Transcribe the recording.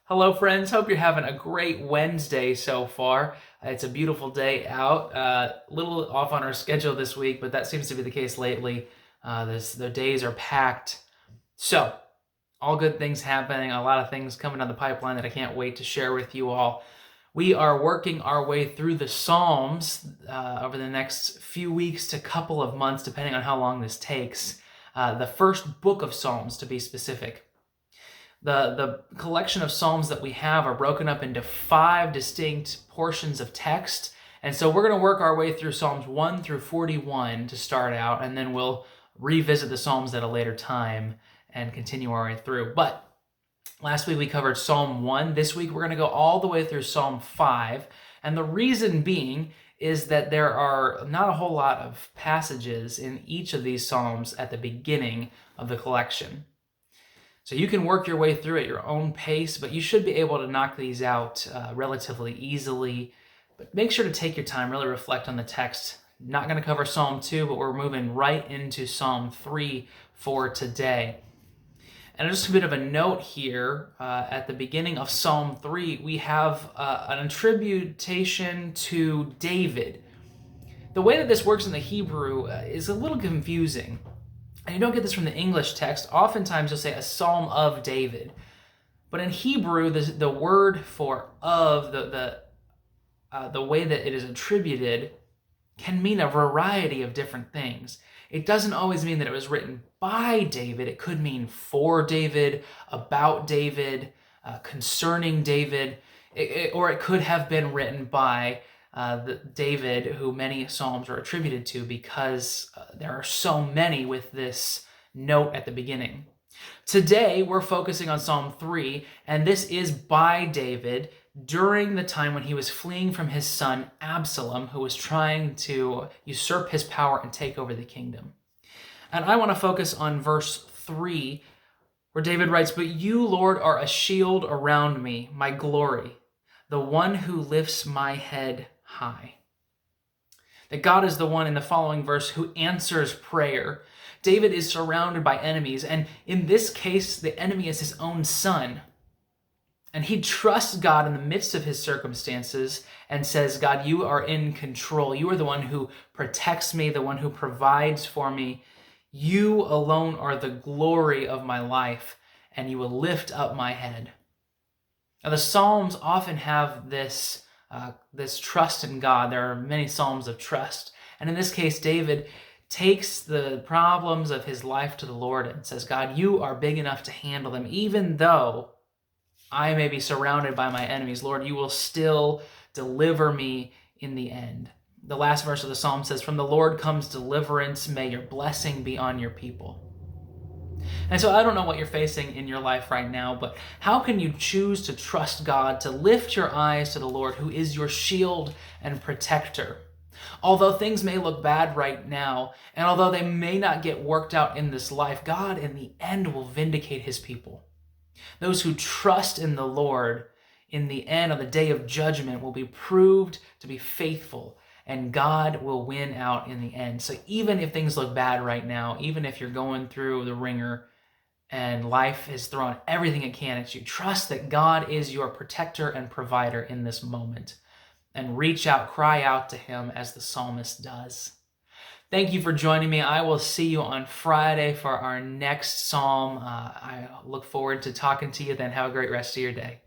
Hello, friends. Hope you're having a great Wednesday so far. It's a beautiful day out. A little off on our schedule this week, but that seems to be the case lately. The days are packed. So, all good things happening. A lot of things coming down the pipeline that I can't wait to share with you all. We are working our way through the Psalms over the next few weeks to couple of months, depending on how long this takes. The first book of Psalms, to be specific. The collection of Psalms that we have are broken up into 5 distinct portions of text. And so we're going to work our way through Psalms 1 through 41 to start out, and then we'll revisit the Psalms at a later time and continue our way through. But last week we covered Psalm 1. This week we're going to go all the way through Psalm 5. And the reason being is that there are not a whole lot of passages in each of these Psalms at the beginning of the collection. So you can work your way through at your own pace, but you should be able to knock these out relatively easily. But make sure to take your time, really reflect on the text. Not going to cover Psalm 2, but we're moving right into Psalm 3 for today. And just a bit of a note here, at the beginning of Psalm 3, we have an attribution to David. The way that this works in the Hebrew is a little confusing. And you don't get this from the English text. Oftentimes you'll say a psalm of David. But in Hebrew, the word for of, the way that it is attributed, can mean a variety of different things. It doesn't always mean that it was written by David. It could mean for David, about David, concerning David, or it could have been written by David, who many psalms are attributed to, because there are so many with this note at the beginning. Today, we're focusing on Psalm 3, and this is by David during the time when he was fleeing from his son Absalom, who was trying to usurp his power and take over the kingdom. And I want to focus on verse 3, where David writes, "But you, Lord, are a shield around me, my glory, the one who lifts my head high." That God is the one in the following verse who answers prayer. David is surrounded by enemies, and in this case, the enemy is his own son. And he trusts God in the midst of his circumstances and says, "God, you are in control. You are the one who protects me, the one who provides for me. You alone are the glory of my life, and you will lift up my head." Now, the Psalms often have this trust in God. There are many Psalms of trust. And in this case, David takes the problems of his life to the Lord and says, "God, you are big enough to handle them. Even though I may be surrounded by my enemies, Lord, you will still deliver me in the end." The last verse of the Psalm says, "From the Lord comes deliverance. May your blessing be on your people." And so I don't know what you're facing in your life right now, but how can you choose to trust God, to lift your eyes to the Lord, who is your shield and protector? Although things may look bad right now, and although they may not get worked out in this life, God in the end will vindicate his people. Those who trust in the Lord in the end, on the day of judgment, will be proved to be faithful, and God will win out in the end. So even if things look bad right now, even if you're going through the ringer and life has thrown everything it can at you, trust that God is your protector and provider in this moment. And reach out, cry out to him as the psalmist does. Thank you for joining me. I will see you on Friday for our next psalm. I look forward to talking to you then. Have a great rest of your day.